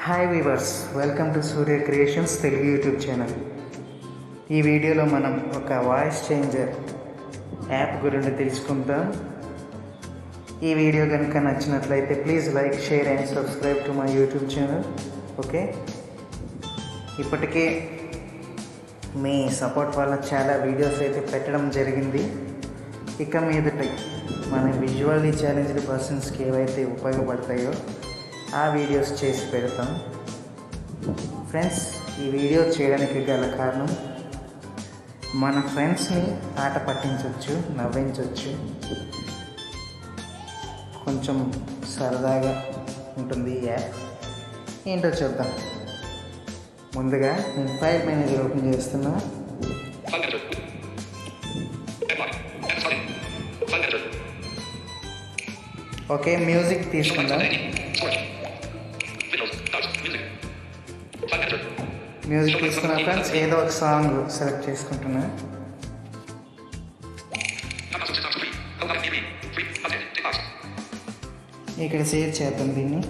Hi weavers, welcome to Surya creations Telugu YouTube channel. ఈ వీడియోలో మనం ఒక వాయిస్ చేంజర్ యాప్ గురించి తెలుసుకుంటాం. ఈ వీడియో కనుక నచ్చినట్లయితే please like, share and subscribe to my YouTube channel. Okay, ఇప్పటికే మీ సపోర్ట్ వల్ల చాలా వీడియోస్ అయితే పెట్టడం జరిగింది. ఇక మీదట మన విజువల్లీ ఛాలెంజ్డ్ పర్సన్స్కి ఏవైతే ఉపయోగపడతాయో ఆ వీడియోస్ చేసి పెడతాం. ఫ్రెండ్స్, ఈ వీడియో చేయడానికి గల కారణం మన ఫ్రెండ్స్ని ఆట పట్టించవచ్చు, నవ్వించవచ్చు, కొంచెం సరదాగా ఉంటుంది ఈ యాప్. ఏంటో చూద్దాం. ముందుగా నేను ఫైల్ మేనేజర్ ఓపెన్ చేస్తున్నా. ఓకే, మ్యూజిక్ తీసుకుందాం. మ్యూజిక్ తీసుకున్న ఫ్రెండ్స్, ఏదో ఒక సాంగ్ సెలెక్ట్ చేసుకుంటున్నా. ఇక్కడ సేవ్ చేద్దాం దీన్ని.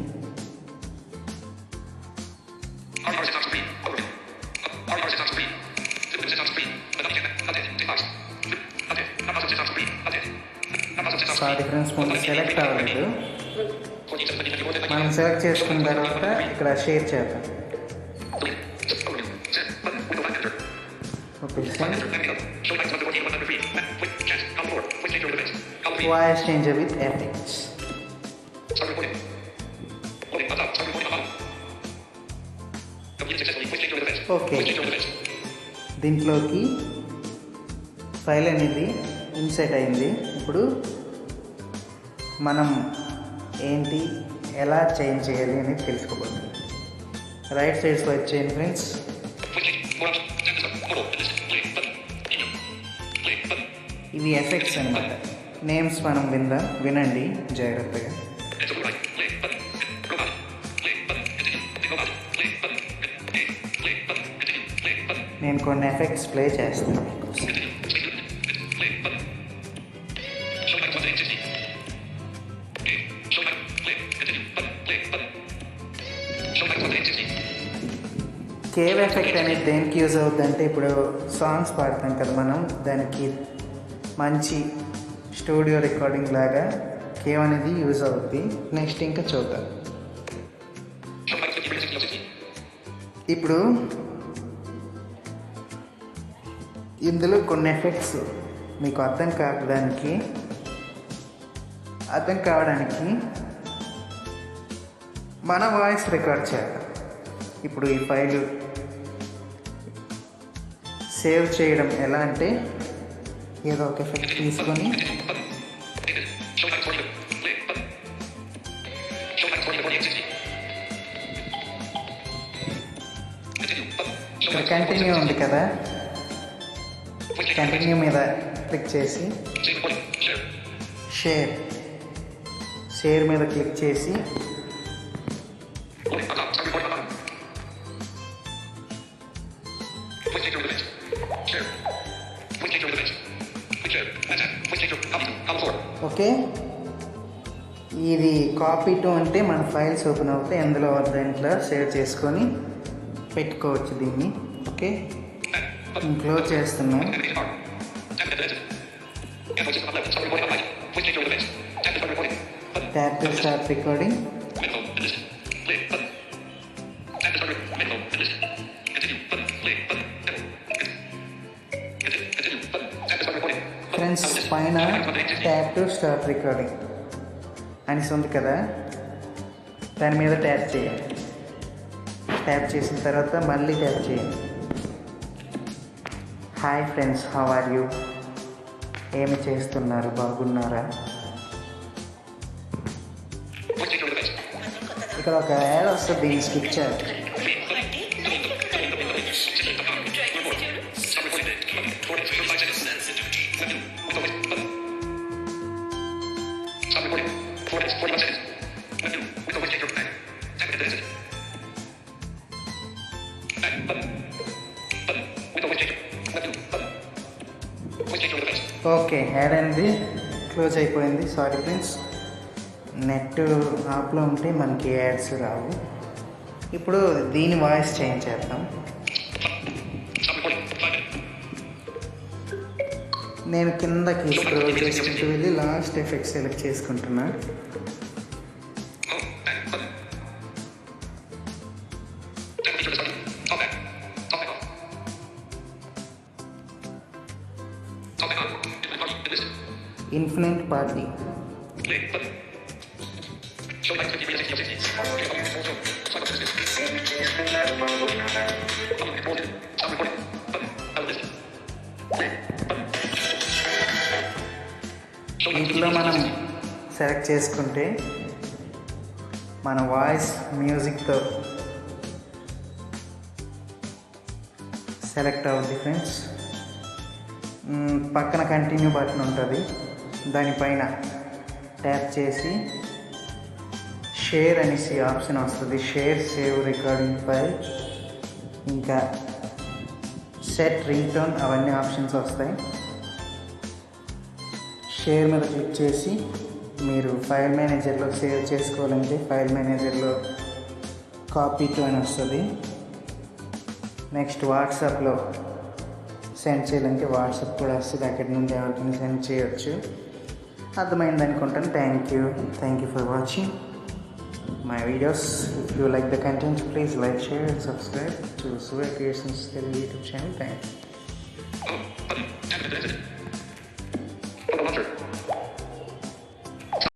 సారీ ఫ్రెండ్స్, ముందు సెలెక్ట్ అవ్వలేదు. మనం సెలెక్ట్ చేసుకున్న తర్వాత ఇక్కడ షేర్ చేద్దాం. Voice changer with effects. Okay, దీంట్లోకి ఫైల్ అనేది ఇన్సర్ట్ అయింది. ఇప్పుడు మనం ఏంటి, ఎలా చేంజ్ చేయాలి అనేది తెలుసుకోబోతుంది. రైట్ సైడ్ స్వైప్ చేయండి ఫ్రెండ్స్. ఇవి ఎఫెక్ట్స్ అన్నమాట. నేమ్స్ మనం వినండి జాగ్రత్తగా. నేను కొన్ని ఎఫెక్ట్స్ ప్లే చేస్తాను. కేవ్ ఎఫెక్ట్ అనేది దేనికి యూజ్ అవుతుంది అంటే, ఇప్పుడు సాంగ్స్ పాడతాం కదా మనం, దానికి మంచి స్టూడియో రికార్డింగ్ లాగా కేవ్ అనేది యూజ్ అవుతుంది. నెక్స్ట్ ఇంకా చూద్దాం. ఇప్పుడు ఇందులో కొన్ని ఎఫెక్ట్స్ మీకు అర్థం కావడానికి మన వాయిస్ రికార్డ్ చేయాలి. ఇప్పుడు ఈ ఫైల్ సేవ్ చేయడం ఎలా అంటే, ఏదో ఒక ఎఫెక్ట్ తీసుకొని ఇక్కడ కంటిన్యూ ఉంది కదా, కంటిన్యూ మీద క్లిక్ చేసి షేర్ మీద క్లిక్ చేసి ఓకే, ఇది కాపీ టు అంటే మన ఫైల్స్ ఓపెన్ అవుతాయి. అందులో దాంట్లో సేవ్ చేసుకొని పెట్టుకోవచ్చు దీన్ని. ఓకే, క్లోజ్ చేస్తున్నాం. Tap to start recording. Friends, పైన ట్యాప్ టు స్టార్ట్ రికార్డింగ్ అనేసి ఉంది కదా, దాని మీద ట్యాప్ చేయండి. ట్యాప్ చేసిన తర్వాత మళ్ళీ ట్యాప్ చేయండి. Hi friends, how are you? ఏమి చేస్తున్నారు, బాగున్నారా? ఇక్కడ ఒక యాడ్ వస్తుంది, దీన్ని స్కిప్ చేయాలి. ఓకే, యాడ్ అనేది క్లోజ్ అయిపోయింది. సారీ ఫ్రెండ్స్, నెట్ ఆఫ్లో ఉంటే మనకి యాడ్స్ రావు. ఇప్పుడు దీని వాయిస్ చేంజ్ చేద్దాం. నేను కిందకి స్క్రోల్ చేసుకుంటూ వెళ్ళి లాస్ట్ ఎఫెక్ట్ సెలెక్ట్ చేసుకుంటున్నా. ఇన్ఫినిట్ పార్టీ ఇంట్లో మనం సెలెక్ట్ చేసుకుంటే మన వాయిస్ మ్యూజిక్తో సెలెక్ట్ అవుద్ది ఫ్రెండ్స్. పక్కన కంటిన్యూ బటన్ ఉంటుంది, దానిపైన ట్యాప్ చేసి షేర్ అనేసి ఆప్షన్ వస్తుంది. షేర్ సేవ్ రికార్డింగ్ ఫైల్, ఇంకా సెట్ రింగ్ టోన్, అవన్నీ ఆప్షన్స్ వస్తాయి. షేర్ మీద క్లిక్ చేసి మీరు ఫైల్ మేనేజర్లో సేవ్ చేసుకోవాలంటే ఫైల్ మేనేజర్లో కాపీ టు అని వస్తుంది. నెక్స్ట్ వాట్సాప్లో సెండ్ చేయాలంటే వాట్సాప్ కూడా వస్తుంది, అక్కడి నుండి ఎవరికైనా సెండ్ చేయొచ్చు. అర్థమైంది అనుకుంటాను. Thank you for watching my videos. If you like the content, please like, share and subscribe to Surya Creations Telugu YouTube channel. Thank you.